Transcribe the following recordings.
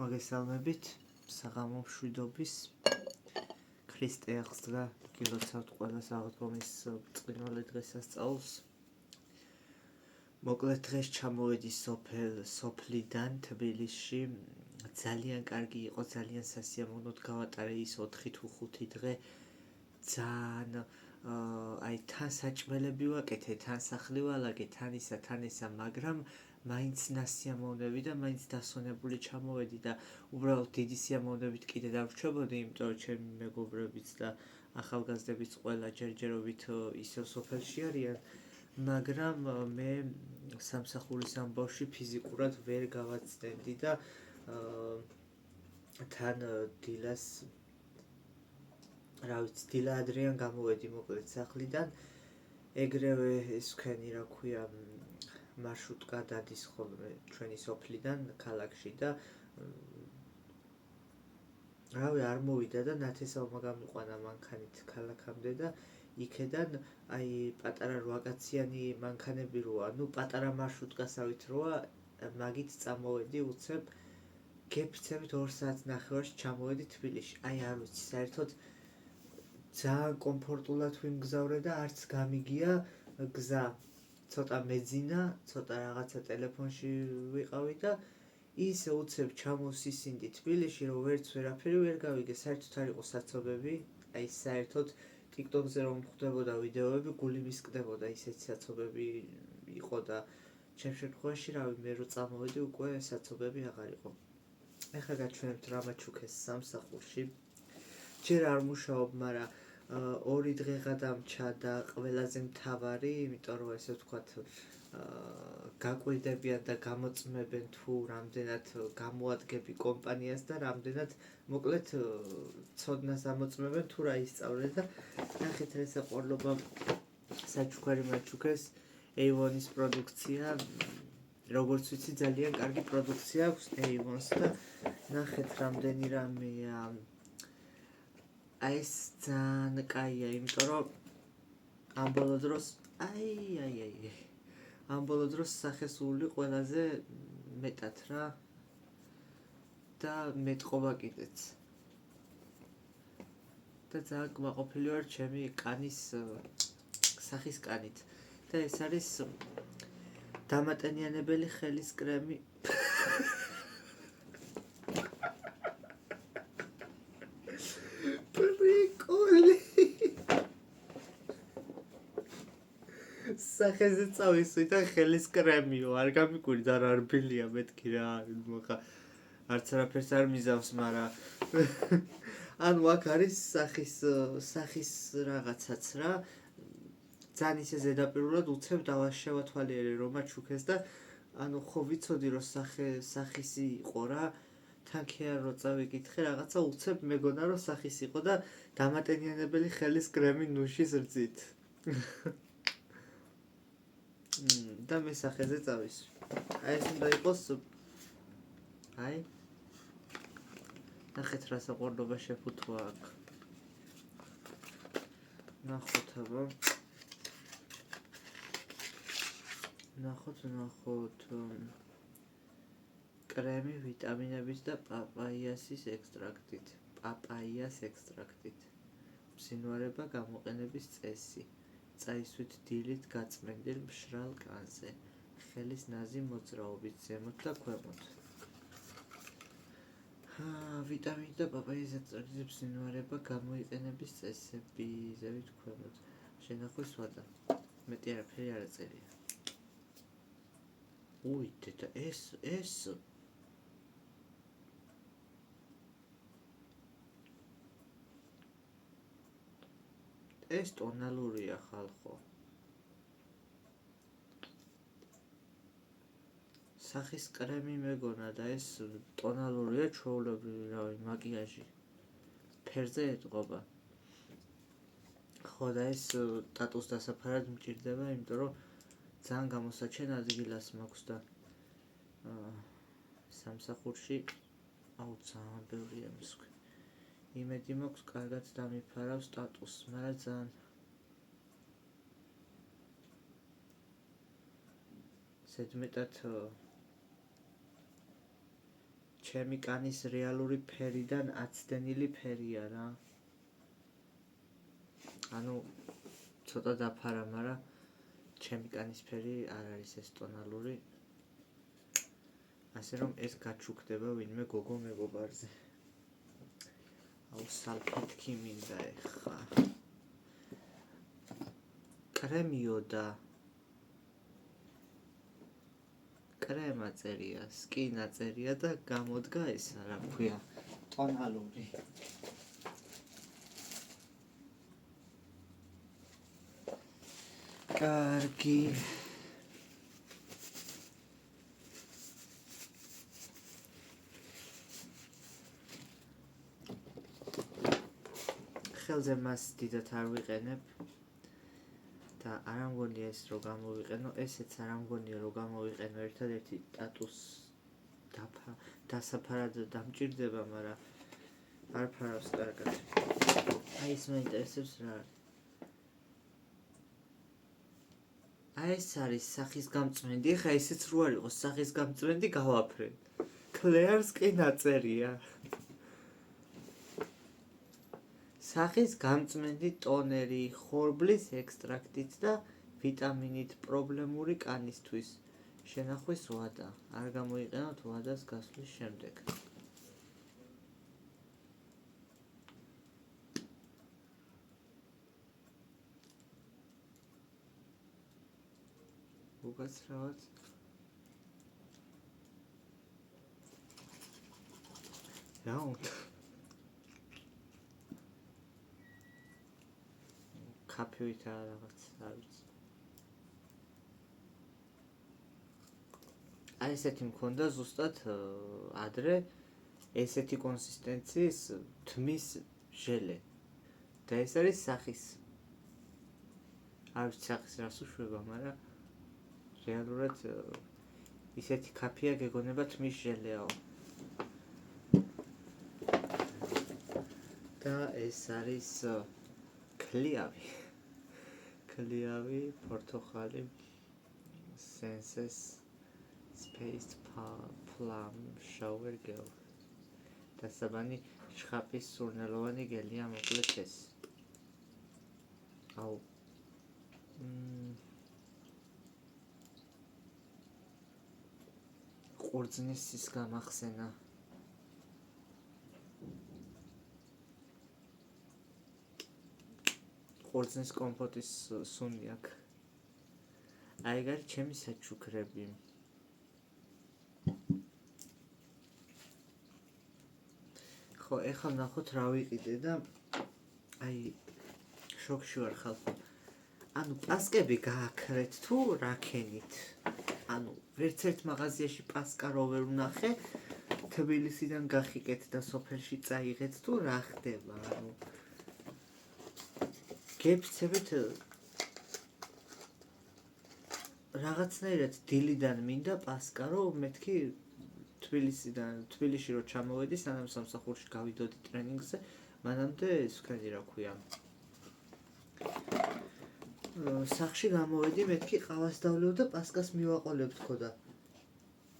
მოგესალმებით, საღამო მშვიდობის ქრისტე აღსდგა გილოცავთ ყველა საავადმყოფის წვიმალი დღესასწაულს. მოკლედ დღეს ჩამოვედი სოფლიდან თბილისში. ძალიან კარგი იყო, ძალიან სასიამოვნოდ გავატარე ის 4 თუ 5 დღე. ძალიან თან საჭმელები ვაკეთე, თან სახლი ვალაგე, თან ისა, მაგრამ მაინც ნასიამოვნები და მაინც დასვენებული ჩამოვედი და უბრალოდ დიდი სიამოვნებით კიდე დავრჩებოდი, იმიტომ რომ ჩემი მეგობრებიც და ახალგაზრდებიც ყველა ჯერჯერობით ისევ სოფელში არიან, მაგრამ მე სამსახურის ამბავში ფიზიკურად ვერ გავაცდენდი და თან დილას დილა ადრიან გამოვედი მოკლედ სახლიდან. ეგრევე ეს ვქენი, რა ქვია, მარშრუტკა დადის ხოლმე ჩვენი სოფლიდან ქალაქში და არ მოვიდა და ნათესავმა გამიყვანა მანქანით ქალაქამდე და იქედან პატარა 8-კაციანი მანქანები როა, პატარა მარშრუტკასავით როა, მაგით წამოვედი უცებ გეფცევით 2 საათს ნახევარში ჩამოვედი თბილისში. არ ვიცი, საერთოდ ძალიან კომფორტულად ვიმგზავრე და არც გამიგია გზა. ცოტა მეძინა, ცოტა რაღაცა ტელეფონში ვიყავი და ისე უცებ ჩამოვსისინდი თბილისში, რომ ვერაფერი ვერ გავიგე. საერთოდ არ იყო საცობები, საერთოდ TikTok-ზე რომ ხვდებოდა ვიდეოები, გული მისკდებოდა, ისეთი საცობები იყო და ჩემ შემთხვევაში, მე რო წამოვედი, უკვე საცობები აღარ იყო. ეხლა გაჩვენებთ რა მაჩუქეს სამსახურში. ჯერ არ მუშაობ, მაგრამ 2 დღე გადამჩა და ყველაზე მთავარი, იმიტომ რომ ესე ვთქვათ, გაკვირდებიან და გამოწმებენ თუ რამდენად გამოადგები კომპანიას და რამდენად მოკლედ ცოდნას ამოწმებენ თუ რა ისწავლე და ნახეთ რა საყვარლობა საჩუქარი მაჩუქეს A1-ის პროდუქცია. როგორც ვიცი, ძალიან კარგი პროდუქცია აქვს A1-ს და ნახეთ რამდენი რამეა. ეს ძალიან კაია, იმიტომ რომ ამ ბოლო დროს ამ ბოლო დროს სახესული ყველაზე მეტად რა და მეტყობა კიდეც. და ძალიან კმაყოფილი ვარ ჩემი კანის სახის კანით. და ეს არის დამატენიანებელი ხელის კრემი. სახეზე წავისვი და ხელის კრემიო, არ გამიკვირდა რა რბილია მეთქი რა, არც არაფერს არ მიზავს, მაგრამ აქ არის სახის რაღაცაც რა, ძალიან ისე ზედაპირულად უცებ დავაშევათვალიერე რომ მაჩუქეს და ხო ვიცოდი რომ სახისი იყო რა, თან კი არ რო წავიკითხე რაღაცა უცებ მეგონა რომ სახის იყო და დამატენიანებელი ხელის კრემი ნუშის რძით. და მე სახეზე წავისვი. ეს უნდა იყოს ნახეთ რა საყვარლობა შეფუთვა აქ. ნახოთ აბა. ნახოთ კრემი ვიტამინებით და პაპაიას ექსტრაქტით. მბზინვარება გამოყენების წესი. წაისვით დილით გაწმენდილ მშრალ კანზე, ხელის ნაზი მოძრაობით ზემოთ და ქვემოთ. ვიტამინი და პაპაიას ექსტრაქტის მბზინვარება გამოიყენების წესები ზევით ქვემოთ. შენახვის ვადა. მეტი არაფერი არ აწერია. დედა, ეს ტონალურია ხალხო. სახის კრემი მეგონა და ეს ტონალურია ჩვეულებრივი რავი მაკიაჟი. ფერზე ეტყობა. ხო და ეს ტატუს დასაფარად მჭირდება, იმიტომ რომ ძალიან გამოსაჩენ ადგილას მაქვს და სამსახურში ძალიან ბევრი ემსხვი. იმედი მაქვს კარგად დამიფარავს სტატუსს, მაგრამ ძალიან ზედმეტად ჩემი კანის რეალური ფერიდან აცდენილი ფერია რა. ანუ ცოტა დაფარა, მაგრამ ჩემი კანის ფერი არ არის ეს ტონალური. ასე რომ ეს გაჩუქდება ვინმე გოგო მეგობარზე. აუ სალფეტკი მინდა ეხა. კრემიო და კრემა წერია, სკინა წერია და გამოდგა ესა რა ქვია, ტონალური. კარგი. ხელზე მას დიდად არ ვიყენებ და არ ამგონია ეს რო გამოვიყენო, ესეც არ ამგონია რო გამოვიყენო, ერთადერთი ტატუს დასაფარად დამჭირდება, მაგრამ არ ფარავს კარგად. აი ეს მაინტერესებს რა არის. აი ეს არის სახის გამწვენდი, ხა ესეც რო არ იყოს სახის გამწვენდი გავაფრენ. კლეარს კი ნაწერია. სახის გამწმენდი ტონერი, ხორბლის ექსტრაქტით და ვიტამინით პრობლემური კანისთვის. შენახვის ვადა. არ გამოიყენოთ ვადას გასვლის შემდეგ. უკაცრავად. რა უნდა? კაფეით რაღაც არ ვიცი. აი ესეთი მქონდა ზუსტად ადრე ესეთი კონსისტენციის თმის ჟელე. და ეს არის სახის. არ ვიცი სახის რას უშვება, მაგრამ რეალურად ისეთი კაფეა გეგონება თმის ჟელეაო. და ეს არის კლიავი. კლიავი, პორტოხალი, Senses Spaced Plum Shower Gel. დასაბანი შხაპის სურნელოვანი გელია მოკლედ ეს. აუ. ყურძნის ის გამახსენა. ყურძნის კომპოტის სუნი აქვს. აი ეგ არის ჩემი საჩუქრები. ხო, ეხლა ნახოთ რა ვიყიდე და აი შოქში ვარ ხალხო. ანუ პასკები გააქრეთ თუ რაკენით? ანუ ვერც ერთ მაღაზიაში პასკა რო ვერ ვნახე, თბილისიდან გახიკეთ და სოფელში წაიღეთ თუ რა ხდება? ანუ გეფცებით რაღაცნაირად დილიდან მინდა პასკა, რომ მეთქი თბილისში რო ჩამოვედი, სანამ სამსახურში გავიდოდი ტრენინგზე, მანამდე ეს ვქენი რა ქვია. სახში გამოვედი, მეთქი ყავას დავლევ და პასკას მივაყოლებ თქო და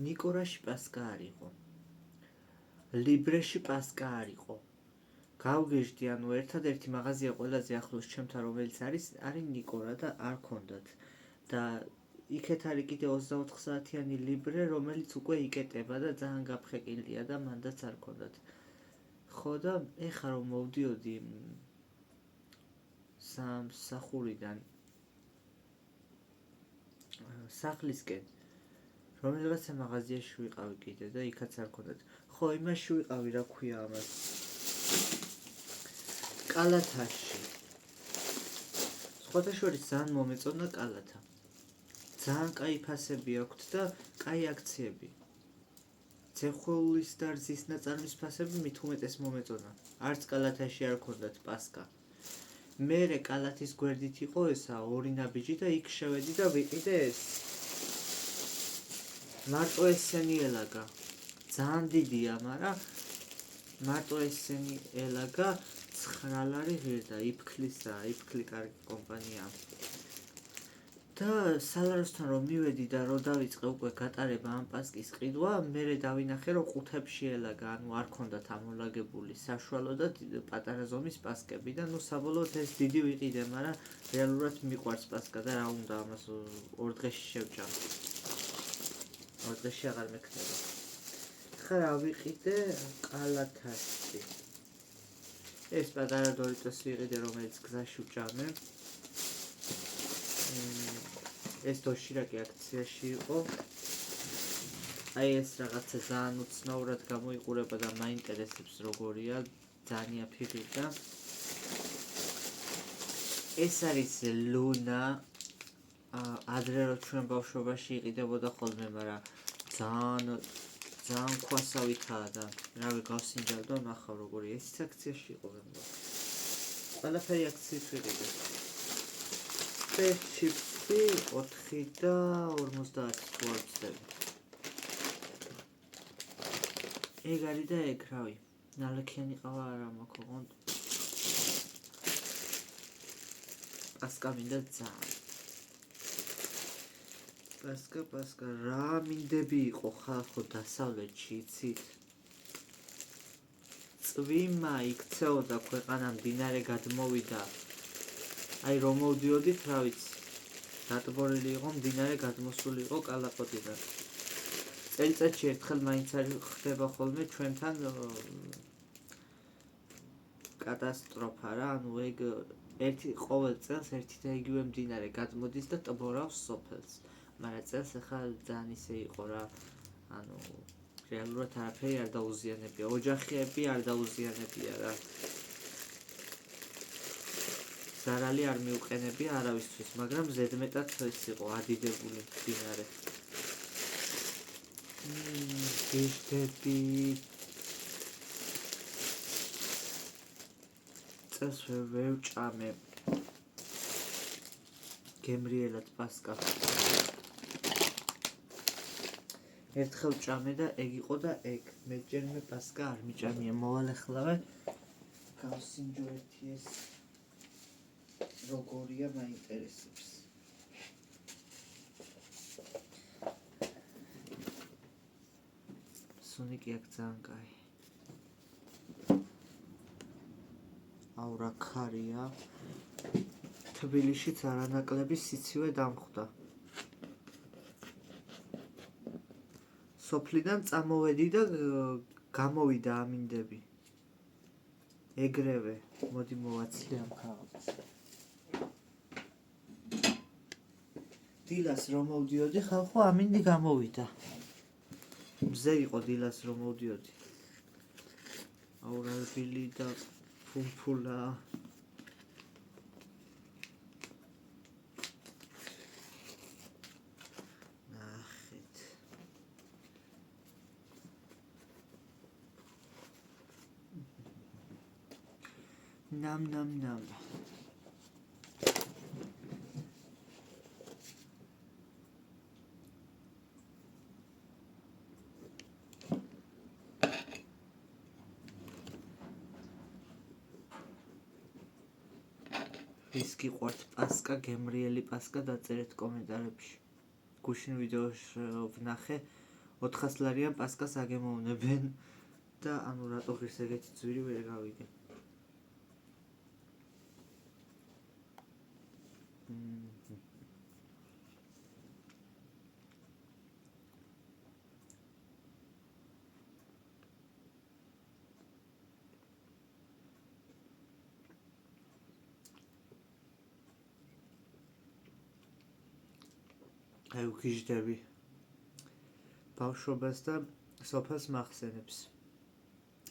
ნიკორაში პასკა არ იყო. ლიბრეში პასკა არ იყო. გავგეჟდი, ანუ ერთადერთი მაღაზია ყველაზე ახლოს ჩემთან, რომელიც არის ნიკორა და არ ქონდათ. და იქეთ არის კიდე 24 საათიანი ლიბრე, რომელიც უკვე იკეტება და ძალიან გაფხეკილია და მანდაც არ ქონდათ. ხო და ეხლა რომ მოვდიოდი სამსახურიდან სახლისკენ, რომელიღაცა მაღაზიაში ვიყავი კიდე და იქაც არ ქონდათ. ხო, იმაში ვიყავი, რა ქვია ამას. კალათაში. სხვათა შორის ძალიან მომეწონა კალათა. ძალიან კაი ფასები აქვთ და კაი აქციები. ცეხვეულის და რძის ნაწარმის ფასები მით უმეტეს მომეწონა. არც კალათაში არ ქონდათ პასკა. მერე კალათის გვერდით იყო ესა ორი ნაბიჯი და იქ შევედი და ვიყიდე ეს. მარტო ესენი ელაგა. ძალიან დიდია, მაგრამ მარტო ესენი ელაგა 9 ლარი ღირდა, იფქლისა, იფქლი კარგი კომპანია. და სალაროსთან რომ მივედი და რომ დავიწყე უკვე გატარება ამ პასკის ყიდვა, მერე დავინახე რომ ყუთებში ელაგა, ანუ არ ქონდათ ამოლაგებული საშუალო და პატარა ზომის პასკები და საბოლოოდ ეს დიდი ვიყიდე, მაგრამ რეალურად მიყვარს პასკა და რა უნდა ამას 2 დღეში შევჭამ. 2 დღეში აღარ მექნება. ხა რა ვიყიდე კალათასი. ეს პატარა დორიტოსი ვიყიდე, რომელიც გზაში ვჭამე. ეს დოშირაკი აქციაში იყო. აი ეს რაღაცა ძალიან უცნაურად გამოიყურება და მაინტერესებს როგორია, ძალიან იაფი და ეს არის ლუნა. ადრე რო ჩვენ ბავშვობაში იყიდებოდა ხოლმე, მაგრამ ძალიან ქვასავითაა და რავი გავსინჯავდა, ნახავ როგორი ეს აქციაში იყო გემო. ყველაფერი აქციით ვიყიდე. ჩიპსი 4 და 50 თუ არ ვცდები. ეგ არის და ეგ რავი, ნალექიანი ყავა არა მაქვს ოღონდ. პასკა მინდა ძალიან. პასკა რა მინდები იყო ხალხო დასავლეთში იცით? წვიმა იქცეოდა ქვეყანა, მდინარე გადმოვიდა. აი რომ მოვდიოდით, რა ვიცი, დატბორილი იყო მდინარე, გადმოსული იყო კალაპოტიდან. წელიწადში ერთხელ მაინც არის ხდება ხოლმე ჩვენთან კატასტროფა რა, ანუ ეგ ყოველ წელს ერთი და იგივე მდინარე გადმოდის და ტბორავს სოფელს. მაგრამ წელს ახლა ძალიან ისე იყო რა, ანუ რეალურად არაფერი არ დაუზიანებია, ოჯახები არ დაუზიანებია რა. ზარალი არ მიუყენებია არავისთვის, მაგრამ ზედმეტად ეს იყო ადიდებული მდინარე. გიჟდები წელს ვერ ვჭამე გემრიელად პასკა. ერთხელ ვჭამე და ეგ იყო და ეგ. მე ჯერმე პასკა არ მიჭამია, მოვალ ახლავე გავსინჯო ერთი ეს როგორია მაინტერესებს. სუნიკი აქ ძალიან კაი. აუ რა ქარია. თბილისშიც არანაკლები სიცივე დამხვდა. სოფლიდან წამოვედი და გამოვიდა ამინდები. ეგრევე, მოდი მოვაცლი ამ ქაღალდს. დილას რომ მოვდიოდი, ხალხო ამინდი გამოვიდა. მზე იყო დილას რომ მოვდიოდი. აუ რა ბილი და ფუმფულა. ნახეთ. ნამ. ის გიყვართ პასკა, გემრიელი პასკა, დაწერეთ კომენტარებში. გუშინ ვიდეოში ვნახე 400 ლარიან პასკას აგემოვნებენ და ანუ რატო ღირს ეგეთი ძვირი ვერ გავიგე. აი უგიჟდები ბავშვობას და სოფელს მახსენებს.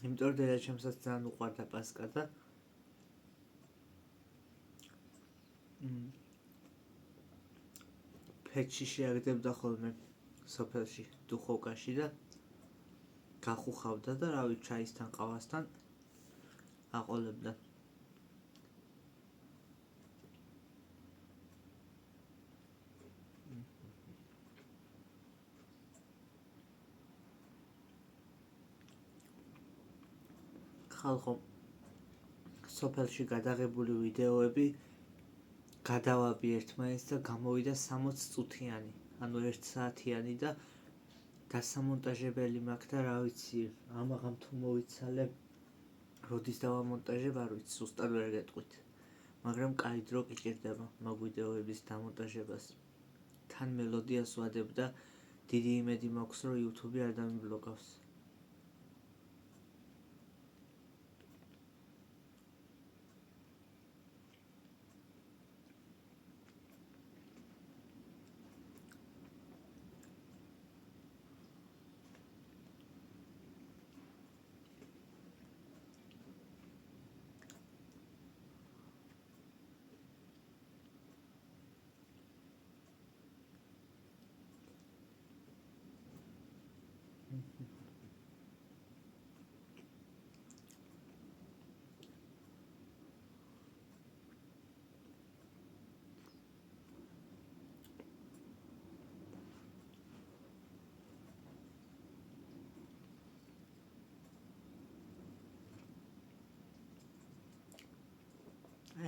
იმიტომ რომ დედაჩემსაც ძალიან უყვარდა პასკა და ფეჩში შეაგდებდა ხოლმე სოფელში, დუხოვკაში და გახუხავდა და რავი ჩაისთან, ყავასთან აყოლებდა. ხალხო, სოფელში გადაღებული ვიდეოები გადავაბი ერთმანეთს და გამოვიდა 60 წუთიანი, ანუ 1 საათიანი და დასამონტაჟებელი მაქვს და რა ვიცი, ამაღამ თუ მოვიცალე, როდის დავამონტაჟებ არ ვიცი, ზუსტად ვერ გეტყვით. მაგრამ კაი დრო კი ჭირდება მაგ ვიდეოების დამონტაჟებას. თან მელოდიას ვადებ და დიდი იმედი მაქვს, რომ YouTube არ დამიბლოკავს.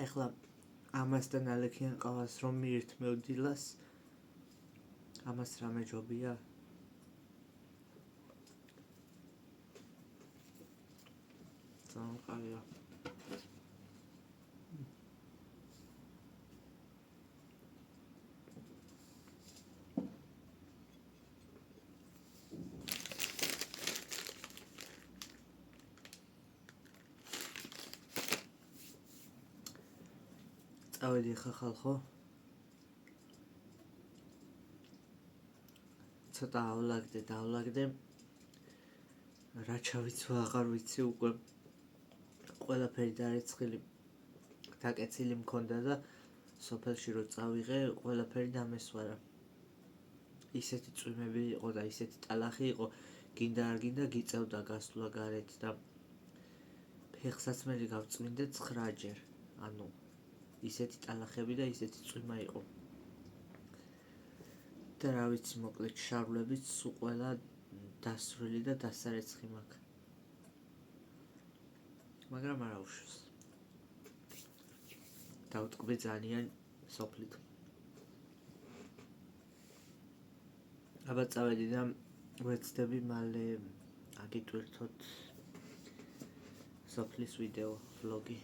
ეხლა ამასთან ალექიან ყავას რომ მიირთმევ დილას, ამას რამე ჯობია? ძალიან ყავია. წავედი ხალხო. ცოტაავლაგდე. რა ჩავიცვა აღარ ვიცი უკვე. ყველაფერი დარეცხილი დაკეცილი მქონდა და სოფელში რო წავიღე, ყველაფერი დამესვარა. ისეთი წვიმები იყო და ისეთი ტალახი იყო, გინდა არ გინდა გიწევდა გასვლა გარეთ და ფეხსაც მე გავწმინდე 9 ჯერ. ანუ ისეთი ტალახები და ისეთი წვიმა იყო. და რა ვიცი, მოკლედ შარვლებით სულ ყველა დასრული და დასარეცხი მაქვს. მაგრამ არა უშავს. დავტკბე ძალიან სოფლით. აბა წავედი და ვეცდები მალე აგიტვირთოთ სოფლის ვიდეო, ვლოგი.